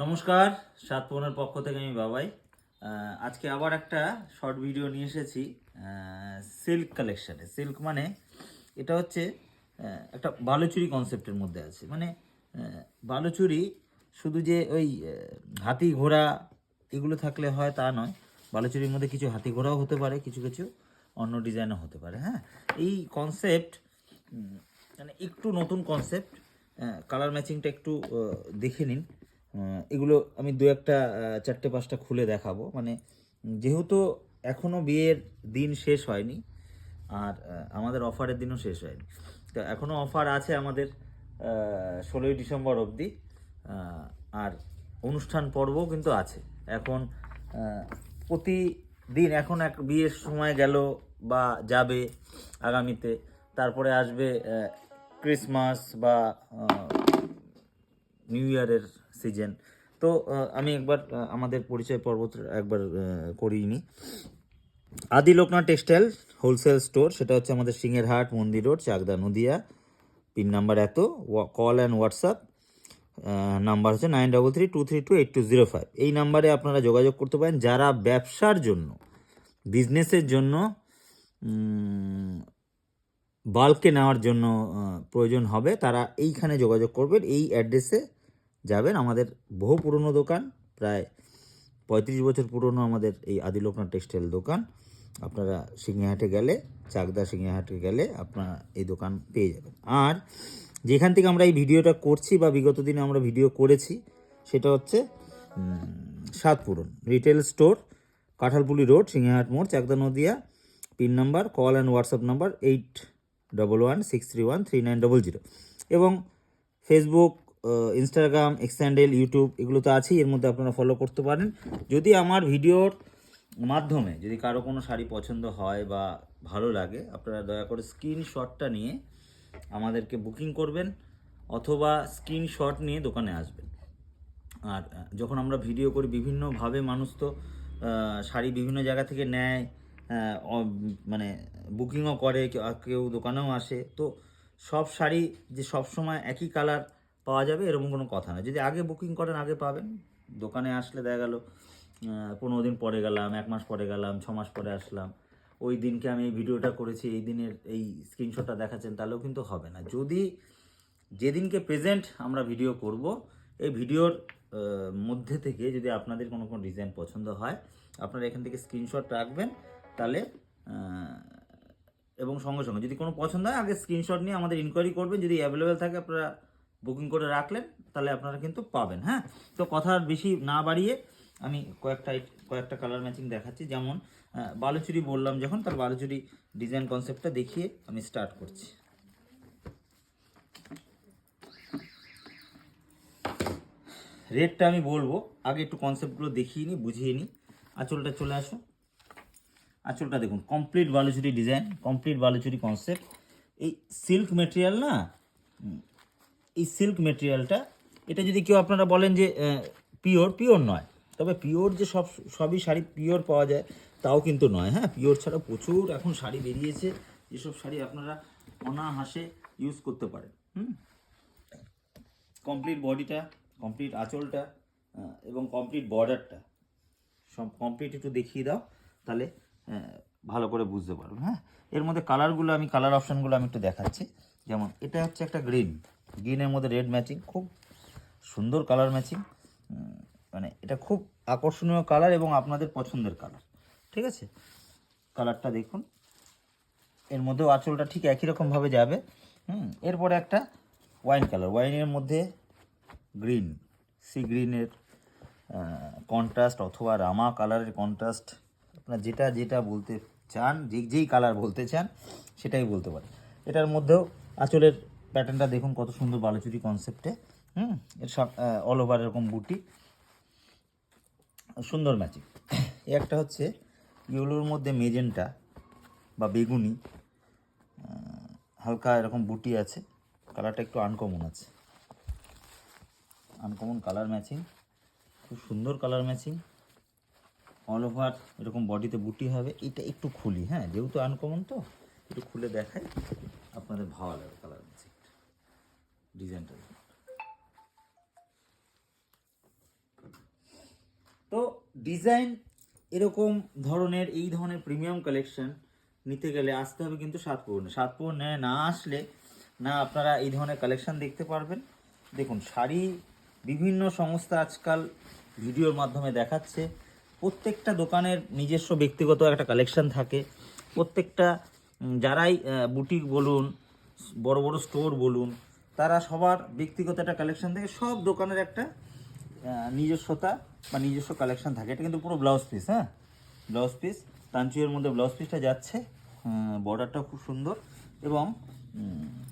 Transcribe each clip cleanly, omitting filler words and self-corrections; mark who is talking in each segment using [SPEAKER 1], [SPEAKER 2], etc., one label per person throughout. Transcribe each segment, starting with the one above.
[SPEAKER 1] নমস্কার, সাতপনের পক্ষ থেকে আমি বাবাই। আজকে আবার একটা শর্ট ভিডিও নিয়ে এসেছি সিল্ক কালেকশানে। সিল্ক মানে এটা হচ্ছে একটা বালুচুরি কনসেপ্টের মধ্যে আছে। মানে বালুচুরি শুধু যে ওই হাতি ঘোড়া এগুলো থাকলে হয় তা নয়। বালুচুরির মধ্যে কিছু হাতি ঘোড়াও হতে পারে, কিছু কিছু অন্য ডিজাইনও হতে পারে। হ্যাঁ, এই কনসেপ্ট মানে একটু নতুন কনসেপ্ট। কালার ম্যাচিংটা একটু দেখে নিন। এগুলো আমি দু একটা চারটে পাঁচটা খুলে দেখাবো। মানে যেহেতু এখনও বিয়ের দিন শেষ হয়নি আর আমাদের অফারের দিনও শেষ হয়নি, তো এখনও অফার আছে আমাদের 16ই ডিসেম্বর অবধি। আর অনুষ্ঠান পর্বও কিন্তু আছে এখন। প্রতিদিন এখন এক বিয়ের সময় গেল বা যাবে আগামীতে, তারপরে আসবে ক্রিসমাস বা নিউ ইয়ারের সিজন। তো আমি একবার আমাদের পরিচয় পর্ব একবার করিনি। আদি লোকনাথ টেক্সটাইল হোলসেল স্টোর, সেটা হচ্ছে আমাদের Singherhat, Mandir road, Chakdah, Nadia. Pin number এত, কল অ্যান্ড হোয়াটসঅ্যাপ নাম্বার হচ্ছে 9332328205। এই নাম্বারে আপনারা যোগাযোগ করতে পারেন। যারা ব্যবসার জন্য, বিজনেসের জন্য, বাল্কে নেওয়ার জন্য প্রয়োজন হবে, তারা এইখানে যোগাযোগ করবেন। এই অ্যাড্রেসে যাবেন। আমাদের বহু পুরনো দোকান, প্রায় 35 বছর পুরনো আমাদের এই আদি লোকনাথ টেক্সটাইল দোকান। আপনারা সিংহাহাটে গেলে, চাকদা সিংহাহাটে গেলে আপনারা এই দোকান পেয়ে যাবেন। আর যেখান থেকে আমরা এই ভিডিওটা করছি বা বিগত দিনে আমরা ভিডিও করেছি, সেটা হচ্ছে Satpuran retail store, Kanthalpuli road, Singhahat মোড়, Chakdah, Nadia. Pin number, call and WhatsApp number 8116313900। এবং Facebook, Instagram, X handle, YouTube এগুলো তো আছেই, এর মধ্যে আপনারা ফলো করতে পারেন। যদি আমার ভিডিওর মাধ্যমে যদি কারো কোনো শাড়ি পছন্দ হয় বা ভালো লাগে, আপনারা দয়া করে স্ক্রিনশটটা নিয়ে আমাদেরকে বুকিং করবেন, অথবা স্ক্রিনশট নিয়ে দোকানে আসবেন। আর যখন আমরা ভিডিও করি, বিভিন্নভাবে মানুষ তো শাড়ি বিভিন্ন জায়গা থেকে নেয়, মানে বুকিংও করে, কেউ দোকানেও আসে। তো সব শাড়ি যে সব সময় একই কালার পাওয়া যাবে এরকম কোনো কথা না। যদি আগে বুকিং করেন আগে পাবেন। দোকানে আসলে দেখা গেল 15 দিন পরে গেলাম, 1 মাস পরে গেলাম, 6 মাস পরে আসলাম, ওই দিনকে আমি এই ভিডিওটা করেছি, এই দিনের এই স্ক্রিনশটটা দেখাচ্ছেন, তাহলেও কিন্তু হবে না। যদি যেদিনকে প্রেজেন্ট আমরা ভিডিও করব, এই ভিডিওর মধ্যে থেকে যদি আপনাদের কোনো কোনো ডিজাইন পছন্দ হয়, আপনারা এখান থেকে স্ক্রিনশট রাখবেন। তাহলে এবং সঙ্গে সঙ্গে যদি কোনো পছন্দ হয়, আগে স্ক্রিনশট নিয়ে আমাদের ইনকোয়ারি করবেন। যদি অ্যাভেলেবেল থাকে আপনারা বুকিং করে রাখলেন, তাহলে আপনারা কিন্তু পাবেন। হ্যাঁ, তো কথা বেশি না বাড়িয়ে আমি কয়েকটা কালার ম্যাচিং দেখাচ্ছি। যেমন বালুচুরি বললাম যখন, তার বালুচুরি ডিজাইন কনসেপ্টটা দেখিয়ে আমি স্টার্ট করছি। রেটটা আমি বলবো, আগে একটু কনসেপ্টগুলো দেখিয়ে নিই, বুঝিয়ে নিই। আঁচলটা চলে আসো। আঁচলটা দেখুন, complete Baluchari design, complete Baluchari concept. এই সিল্ক মেটেরিয়াল না, এই সিল্ক মেটেরিয়ালটা, এটা যদি কেউ আপনারা বলেন যে পিওর নয়, তবে পিওর যে সবই শাড়ি পিওর পাওয়া যায় তাও কিন্তু নয়। হ্যাঁ, পিওর ছাড়া প্রচুর এখন শাড়ি বেরিয়েছে, যেসব শাড়ি আপনারা অনায়াসে ইউজ করতে পারেন। কমপ্লিট বডিটা, কমপ্লিট আঁচলটা এবং কমপ্লিট বর্ডারটা সব কমপ্লিট একটু দেখিয়ে দাও, তাহলে ভালো করে বুঝতে পারবেন। হ্যাঁ, এর মধ্যে কালারগুলো আমি কালার অপশানগুলো আমি একটু দেখাচ্ছি। যেমন এটা হচ্ছে একটা গ্রিনের মধ্যে রেড ম্যাচিং, খুব সুন্দর কালার ম্যাচিং। মানে এটা খুব আকর্ষণীয় কালার এবং আপনাদের পছন্দের কালার। ঠিক আছে, কালারটা দেখুন। এর মধ্যেও আঁচলটা ঠিক একই রকমভাবে যাবে। এরপরে একটা ওয়াইন কালার, ওয়াইনের মধ্যে গ্রিন, সি গ্রিনের কন্ট্রাস্ট অথবা রামা কালারের কন্ট্রাস্ট, আপনার যেটা বলতে চান, যেই কালার বলতে চান সেটাই বলতে পারেন। এটার মধ্যেও আঁচলের প্যাটার্নটা দেখুন কত সুন্দর বালুচুরি কনসেপ্টে। এর সব অল ওভার এরকম বুটি, সুন্দর ম্যাচিং। একটা হচ্ছে ইয়েলোর মধ্যে মেজেন্টা বা বেগুনি, হালকা এরকম বুটি আছে, কালারটা একটু আনকমন আছে, আনকমন কালার ম্যাচিং, খুব সুন্দর কালার ম্যাচিং। অল ওভার এরকম বডিতে বুটি হবে। এটা একটু খুলি, হ্যাঁ, যেহেতু আনকমন তো একটু খুলে দেখাই, আপনাদের ভালো লাগবে কালার ম্যাচিং ডিজাইনটা। তো ডিজাইন এরকম ধরনের, এই ধরনের প্রিমিয়াম কালেকশন নিতে গেলে আসতে হবে কিন্তু সাতপুরনে না আসলে না আপনারা এই ধরনের কালেকশন দেখতে পারবেন। দেখুন শাড়ি বিভিন্ন সংস্থা আজকাল ভিডিওর মাধ্যমে দেখাচ্ছে, প্রত্যেকটা দোকানের নিজস্ব ব্যক্তিগত একটা কালেকশন থাকে। প্রত্যেকটা যারাই বুটিক বলুন, বড় বড় স্টোর বলুন, তারা সবার ব্যক্তিগত একটা কালেকশন থাকে। সব দোকানের একটা নিজস্বতা বা নিজস্ব কালেকশন থাকে। এটা কিন্তু পুরো ব্লাউজ পিস, হ্যাঁ ব্লাউজ পিস, তাঞ্চুয়ের মধ্যে ব্লাউজ পিসটা যাচ্ছে, বর্ডারটা খুব সুন্দর এবং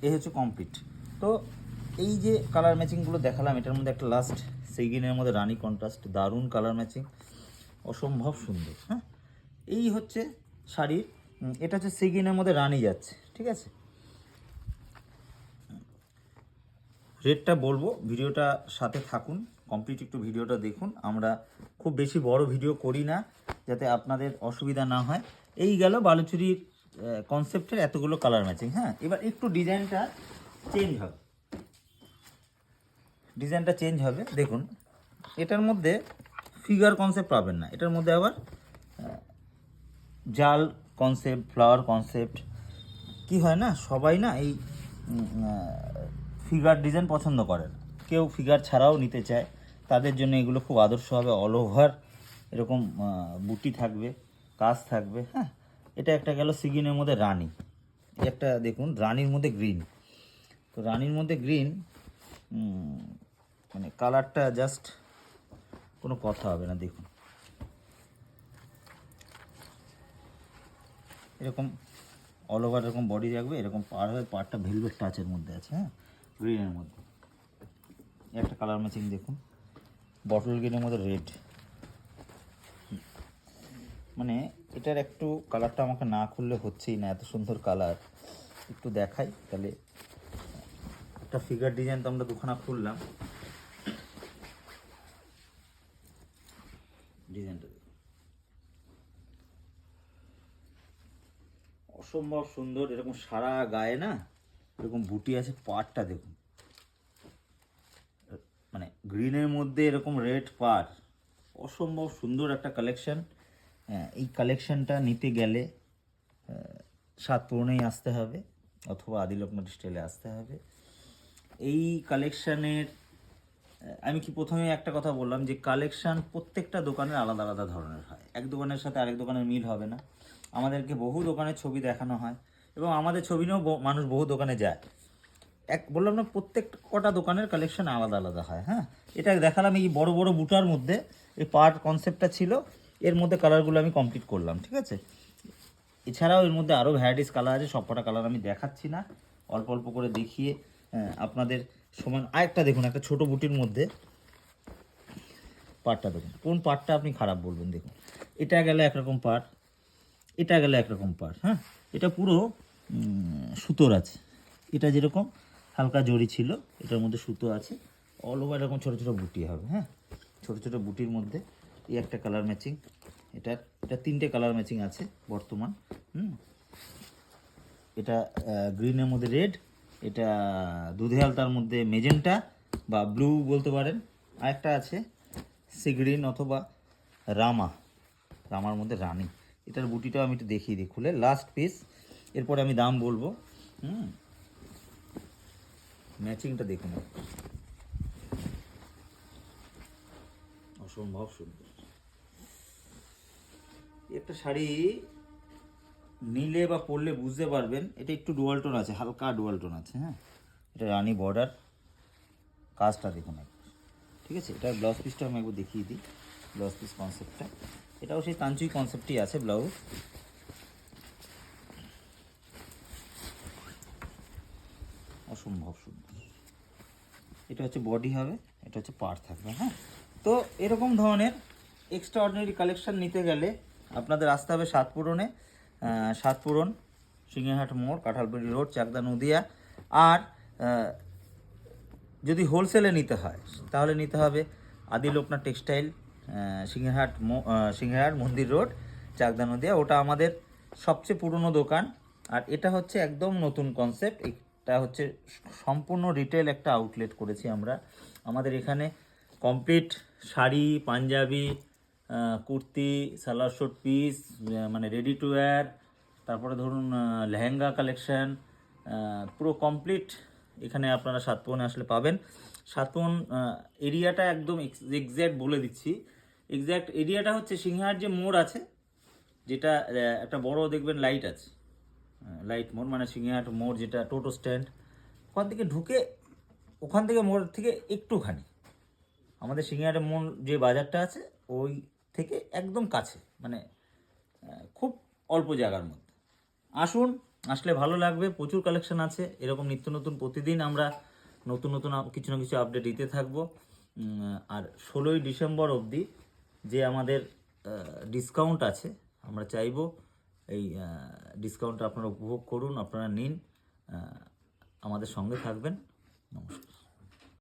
[SPEAKER 1] এ হচ্ছে কমপ্লিট। তো এই যে কালার ম্যাচিংগুলো দেখালাম, এটার মধ্যে একটা লাস্ট সেগিনের মধ্যে রানি কন্ট্রাস্ট, দারুণ কালার ম্যাচিং, অসম্ভব সুন্দর। হ্যাঁ এই হচ্ছে শাড়ির, এটা হচ্ছে সেগিনের মধ্যে রানি যাচ্ছে, ঠিক আছে। রেটটা বলবো, ভিডিওটা সাথে থাকুন, কমপ্লিট একটু ভিডিওটা দেখুন। আমরা খুব বেশি বড় ভিডিও করি না যাতে আপনাদের অসুবিধা না হয়। এই গেল বালুচুরির কনসেপ্টের এতগুলো কালার ম্যাচিং। হ্যাঁ এবার একটু ডিজাইনটা চেঞ্জ হবে, ডিজাইনটা চেঞ্জ হবে। দেখুন এটার মধ্যে ফিগার কনসেপ্ট পাবেন না, এটার মধ্যে আবার জাল কনসেপ্ট, ফ্লাওয়ার কনসেপ্ট। কি হয় না, সবাই না এই ফিগার ডিজাইন পছন্দ করে না, কেউ ফিগার ছাড়াও নিতে চায়, তাদের জন্য এগুলো খুব আদর্শ হবে। অল ওভার এরকম বুটি থাকবে, কাজ থাকবে। হ্যাঁ এটা একটা গেল সিগিনের মধ্যে রানি, একটা দেখুন রানির মধ্যে গ্রিন। তো রানির মধ্যে গ্রিন মানে কালারটা জাস্ট কোনো কথা হবে না। দেখুন এরকম অল ওভার এরকম বডি রাখবে, এরকম পার হয়ে পারটা ভেলভেট টাচের মধ্যে আছে। হ্যাঁ গ্রিনের মধ্যে একটা কালার ম্যাচিং দেখুন, বটল গ্রিনের মধ্যে রেড। মানে এটার একটু কালারটা আমাকে না খুললে হচ্ছেই না, এত সুন্দর কালার। একটু দেখাই তাহলে। একটা ফিগার ডিজাইন তো আমরা দুখানা খুললাম, ডিজাইনটা অসম্ভব সুন্দর। এরকম সারা গায়ে না এরকম বুটি আছে, পাড়টা দেখুন, মানে গ্রিনের মধ্যে এরকম রেড পাড়, অসম্ভব সুন্দর একটা কালেকশন। এই কালেকশনটা নিতে গেলে সাতপুরনেই আসতে হবে অথবা আদিলকনগর স্টাইলে আসতে হবে। এই কালেকশানের আমি কি প্রথমে একটা কথা বললাম যে কালেকশান প্রত্যেকটা দোকানের আলাদা আলাদা ধরনের হয়, এক দোকানের সাথে আরেক দোকানের মিল হবে না। আমাদেরকে বহু দোকানের ছবি দেখানো হয় এবং আমাদের ছবি নিয়েও মানুষ বহু দোকানে যায়। বললাম না, প্রত্যেক কটা দোকানের কালেকশন আলাদা আলাদা হয়। হ্যাঁ এটা দেখালাম এই বড় বড় বুটার মধ্যে, এই পার্ট কনসেপ্টটা ছিল, এর মধ্যে কালারগুলো আমি কমপ্লিট করলাম, ঠিক আছে। এছাড়াও এর মধ্যে আরও ভ্যারাইটিস কালার আছে, সব কটা কালার আমি দেখাচ্ছি না, অল্প অল্প করে দেখিয়ে আপনাদের সমান। আরেকটা দেখুন, একটা ছোট বুটির মধ্যে পার্টটা দেখুন, কোন পার্টটা আপনি খারাপ বলবেন। দেখুন এটা গেলে একরকম পার্ট, এটা গেলে একরকম পার্ট। হ্যাঁ এটা পুরো সুতোর আছে, এটা যেরকম হালকা জড়ি ছিল এটার মধ্যে সুতো আছে। অল ওভার এরকম ছোটো ছোটো বুটি হবে। হ্যাঁ ছোটো ছোটো বুটির মধ্যে এই একটা কালার ম্যাচিং, এটা তিনটে কালার ম্যাচিং আছে বর্তমান। এটা গ্রিনের মধ্যে রেড, এটা দুধে আলতার মধ্যে মেজেন্টা বা ব্লু বলতে পারেন, আরেকটা আছে সি গ্রিন অথবা রামার মধ্যে রানি। এটার বুটিটাও আমি একটু দেখিয়ে দিই খুলে, লাস্ট পিস, এরপরে আমি দাম বলবো। ম্যাচিংটা দেখুন, অসম্ভব সুন্দর। একটা শাড়ি নিলে বা পরলে বুঝতে পারবেন, এটা একটু ডুয়াল টোন আছে, হালকা ডুয়াল টোন আছে। হ্যাঁ এটা রানি বর্ডার, কাজটা দেখুন একবার, ঠিক আছে। এটা ব্লাউজ পিসটা আমি একবার দেখিয়ে দিই, ব্লাউজ পিস কনসেপ্টটা, এটাও সেই তাঞ্চুই কনসেপ্টই আছে ব্লাউজ। অসম্ভব সুন্দর। এটা হচ্ছে বডি হবে, এটা হচ্ছে পাড় থাকবে। হ্যাঁ তো এরকম ধরনের এক্সট্রা অর্ডিনারি কালেকশান নিতে গেলে আপনাদের আসতে হবে সাতপুরন সিংহাহাট মোড়, কাঁঠালবাড়ি রোড, চাকদা নদিয়া। আর যদি হোলসেলে নিতে হয় তাহলে নিতে হবে আদিলোকনাথ টেক্সটাইল, সিংহাহাট মন্দির রোড, চাকদা নদিয়া। ওটা আমাদের সবচেয়ে পুরনো দোকান, আর এটা হচ্ছে একদম নতুন কনসেপ্ট। এটা হচ্ছে সম্পূর্ণ রিটেল একটা আউটলেট করেছি আমরা। আমাদের এখানে complete sari, panjabi, kurti, salwar suit piece, মানে রেডি টু ওয়্যার, তারপরে ধরুন লেহেঙ্গা কালেকশান, পুরো কমপ্লিট এখানে আপনারা সাতপোহনে আসলে পাবেন। সাতপোহন এরিয়াটা একদম এক্স্যাক্ট বলে দিচ্ছি, এক্স্যাক্ট এরিয়াটা হচ্ছে সিংহার যে মোড় আছে, যেটা একটা বড় দেখবেন লাইট আছে, লাইট মোড় মানে সিংহাট মোড়, যেটা টোটো স্ট্যান্ড, ওখান থেকে ঢুকে, ওখান থেকে মোড় থেকে একটুখানি আমাদের সিংহাটের মোড় যে বাজারটা আছে ওই থেকে একদম কাছে, মানে খুব অল্প জায়গার মধ্যে। আসুন, আসলে ভালো লাগবে, প্রচুর কালেকশন আছে এরকম নিত্য নতুন। প্রতিদিন আমরা নতুন নতুন কিছু না কিছু আপডেট দিতে থাকবো। আর 16ই ডিসেম্বর অবধি যে আমাদের ডিসকাউন্ট আছে, আমরা চাইবো এই ডিসকাউন্টটা আপনারা উপভোগ করুন, আপনারা নিন, আমাদের সঙ্গে থাকবেন। নমস্কার।